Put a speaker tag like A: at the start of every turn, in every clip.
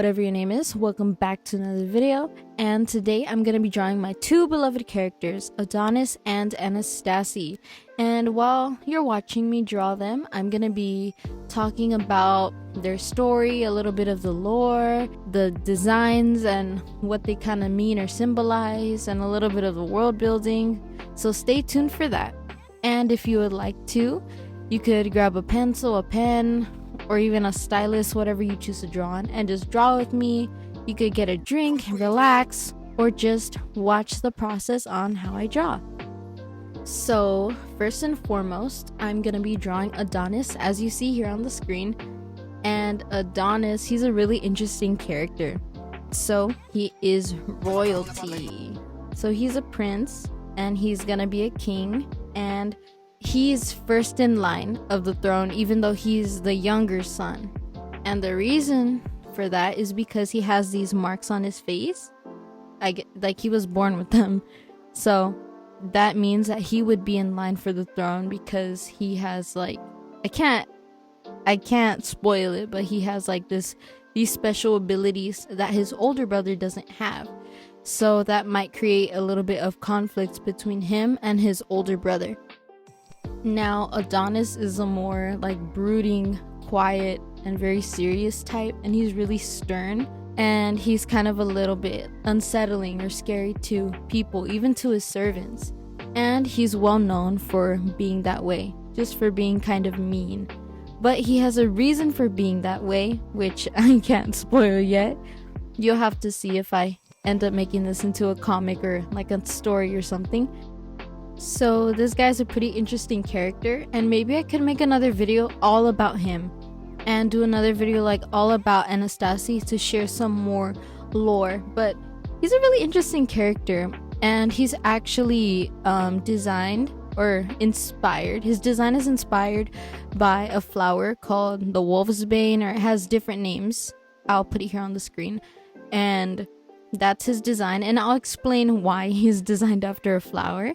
A: whatever your name is, welcome back to another video. And today I'm going to be drawing my two beloved characters, Adonis and Anastasia. And while you're watching me draw them, I'm going to be talking about their story, a little bit of the lore, the designs and what they kind of mean or symbolize, and a little bit of the world building. So stay tuned for that. And if you would like to, you could grab a pencil, a pen, or even a stylus, whatever you choose to draw on, and just draw with me. You could get a drink, relax, or just watch the process on how I draw. So first and foremost, I'm gonna be drawing Adonis, as you see here on the screen. And Adonis, he's a really interesting character. So he is royalty. So he's a prince, and he's gonna be a king, and he's first in line of the throne, even though he's the younger son. And the reason for that is because he has these marks on his face. Like he was born with them. So that means that he would be in line for the throne because he has like, I can't spoil it, but he has like these special abilities that his older brother doesn't have. So that might create a little bit of conflict between him and his older brother. Now, Adonis is a more like brooding, quiet, and very serious type, and he's really stern, and he's kind of a little bit unsettling or scary to people, even to his servants. And he's well known for being that way, just for being kind of mean. But he has a reason for being that way, which I can't spoil yet. You'll have to see if I end up making this into a comic or like a story or something. So this guy's a pretty interesting character, and maybe I could make another video all about him and do another video like all about Anastasia to share some more lore. But he's a really interesting character, and he's actually designed or inspired. His design is inspired by a flower called the wolf's bane, or it has different names. I'll put it here on the screen, and that's his design, and I'll explain why he's designed after a flower.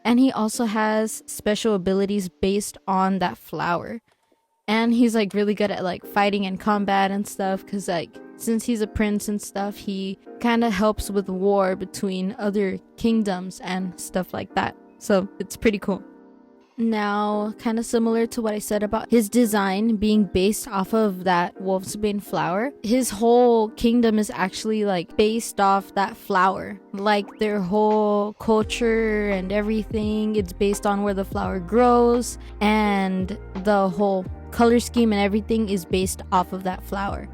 A: And he also has special abilities based on that flower. And he's like really good at like fighting and combat and stuff, because like since he's a prince and stuff, he kind of helps with war between other kingdoms and stuff like that. So it's pretty cool. Now, kind of similar to what I said about his design being based off of that wolfsbane flower, his whole kingdom is actually like based off that flower. Like their whole culture and everything, it's based on where the flower grows, and the whole color scheme and everything is based off of that flower.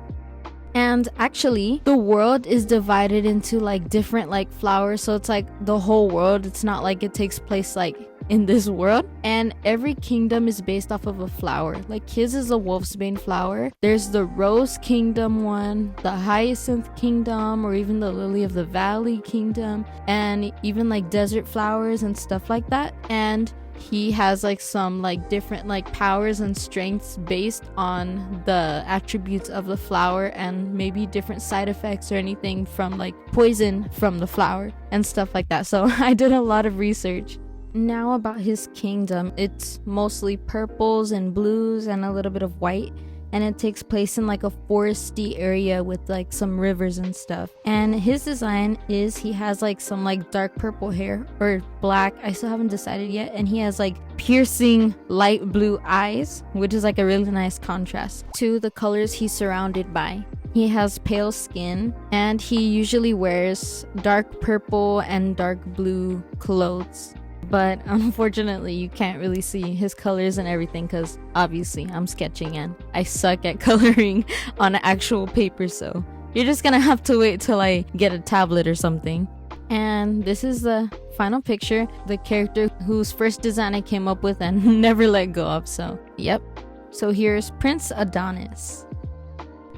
A: And actually, the world is divided into like different like flowers, so it's like the whole world. It's not like it takes place like in this world, and every kingdom is based off of a flower. Like his is a wolfsbane flower. There's the rose kingdom one, the hyacinth kingdom, or even the lily of the valley kingdom, and even like desert flowers and stuff like that. And he has like some like different like powers and strengths based on the attributes of the flower, and maybe different side effects or anything from like poison from the flower and stuff like that. So I did a lot of research. Now about his kingdom, it's mostly purples and blues and a little bit of white, and it takes place in like a foresty area with like some rivers and stuff. And his design is he has like some like dark purple hair or black, I still haven't decided yet, and he has like piercing light blue eyes, which is like a really nice contrast to the colors he's surrounded by. He has pale skin, and he usually wears dark purple and dark blue clothes. But unfortunately, you can't really see his colors and everything because obviously I'm sketching and I suck at coloring on actual paper. So you're just gonna have to wait till I get a tablet or something. And this is the final picture, the character whose first design I came up with and never let go of. So yep. So here's Prince Adonis.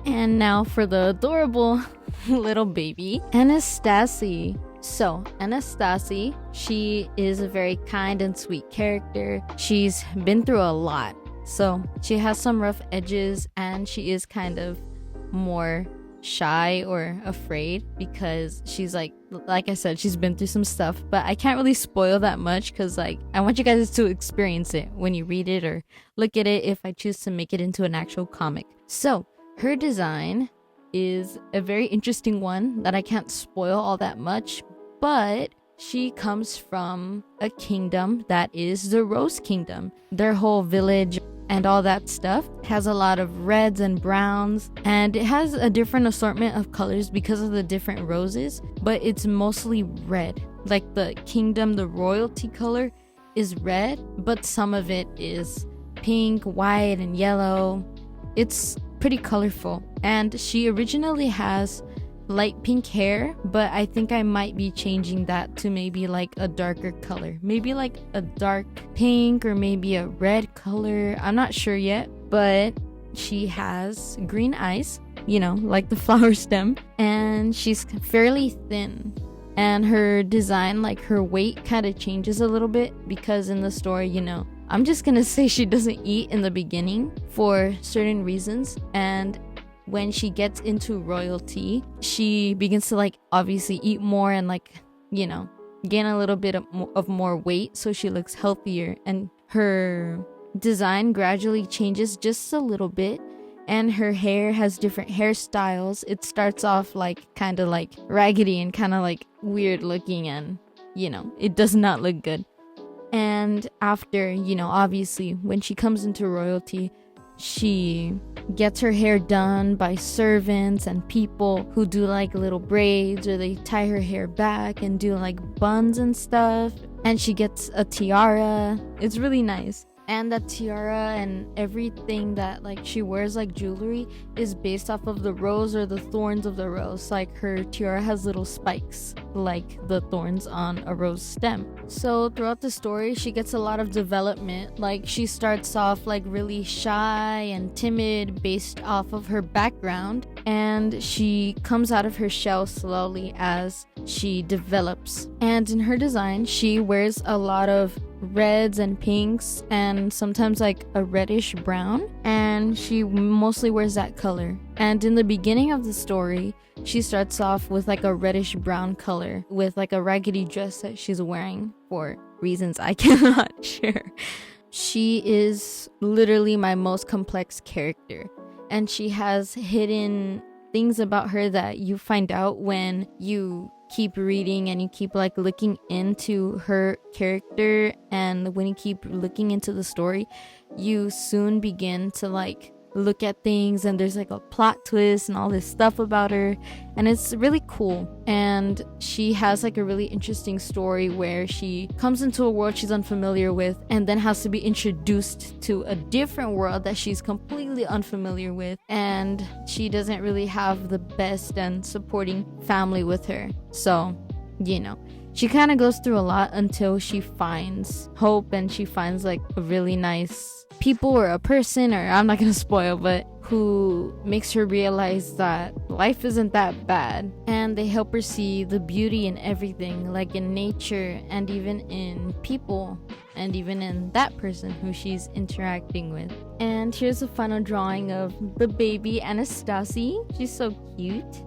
A: And now for the adorable little baby, Anastasia. So Anastasia, she is a very kind and sweet character. She's been through a lot, so she has some rough edges, and she is kind of more shy or afraid because she's like I said, she's been through some stuff. But I can't really spoil that much because like I want you guys to experience it when you read it or look at it if I choose to make it into an actual comic. So her design is a very interesting one that I can't spoil all that much, but she comes from a kingdom that is the Rose Kingdom. Their whole village and all that stuff has a lot of reds and browns, and it has a different assortment of colors because of the different roses, but it's mostly red. Like the kingdom, the royalty color is red, but some of it is pink, white, and yellow. It's pretty colorful, and she originally has light pink hair, but I think I might be changing that to maybe like a darker color, maybe like a dark pink or maybe a red color. I'm not sure yet, but she has green eyes, you know, like the flower stem, and she's fairly thin, and her design, like her weight kind of changes a little bit because in the story, you know, I'm just gonna say she doesn't eat in the beginning for certain reasons, and when she gets into royalty, she begins to like obviously eat more and like, you know, gain a little bit of more weight, so she looks healthier, and her design gradually changes just a little bit, and her hair has different hairstyles. It starts off like kind of like raggedy and kind of like weird looking, and you know, it does not look good. And after, you know, obviously when she comes into royalty, she gets her hair done by servants and people who do like little braids, or they tie her hair back and do like buns and stuff, and she gets a tiara. It's really nice. And that tiara and everything that like she wears, like jewelry, is based off of the rose or the thorns of the rose. Like her tiara has little spikes like the thorns on a rose stem. So throughout the story, she gets a lot of development. Like she starts off like really shy and timid based off of her background, and she comes out of her shell slowly as she develops. And in her design, she wears a lot of reds and pinks and sometimes like a reddish brown, and she mostly wears that color. And in the beginning of the story, she starts off with like a reddish brown color with like a raggedy dress that she's wearing for reasons I cannot share. She is literally my most complex character, and she has hidden things about her that you find out when you keep reading and you keep like looking into her character. And when you keep looking into the story, you soon begin to like look at things, and there's like a plot twist and all this stuff about her, and it's really cool. And she has like a really interesting story where she comes into a world she's unfamiliar with, and then has to be introduced to a different world that she's completely unfamiliar with, and she doesn't really have the best and supporting family with her. So, you know, she kind of goes through a lot until she finds hope, and she finds like a really nice people or a person, or I'm not gonna spoil, but who makes her realize that life isn't that bad, and they help her see the beauty in everything, like in nature and even in people and even in that person who she's interacting with. And here's a final drawing of the baby Anastasia. She's so cute.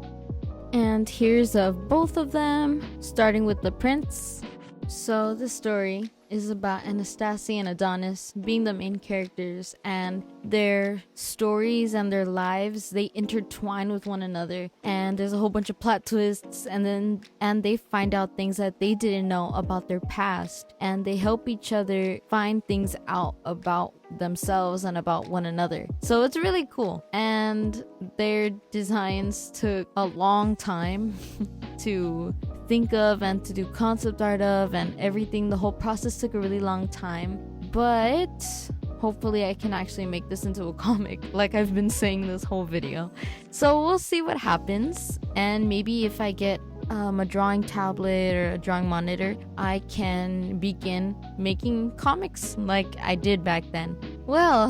A: And here's of both of them, starting with the prince. So the story is about Anastasia and Adonis being the main characters, and their stories and their lives, they intertwine with one another, and there's a whole bunch of plot twists, and they find out things that they didn't know about their past, and they help each other find things out about themselves and about one another. So it's really cool, and their designs took a long time to think of and to do concept art of, and everything. The whole process took a really long time, but hopefully I can actually make this into a comic, like I've been saying this whole video. So we'll see what happens, and maybe if I get a drawing tablet or a drawing monitor, I can begin making comics like I did back then. Well,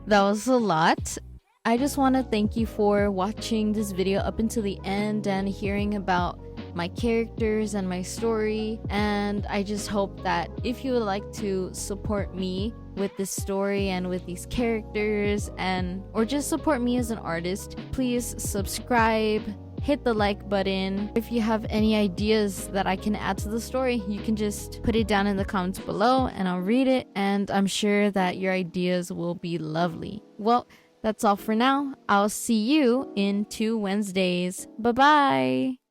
A: that was a lot. I just want to thank you for watching this video up until the end and hearing about my characters and my story, and I just hope that if you would like to support me with this story and with these characters, and or just support me as an artist, please subscribe, hit the like button. If you have any ideas that I can add to the story, you can just put it down in the comments below and I'll read it, and I'm sure that your ideas will be lovely. Well, That's all for now. I'll see you in 2 Wednesdays. Bye bye!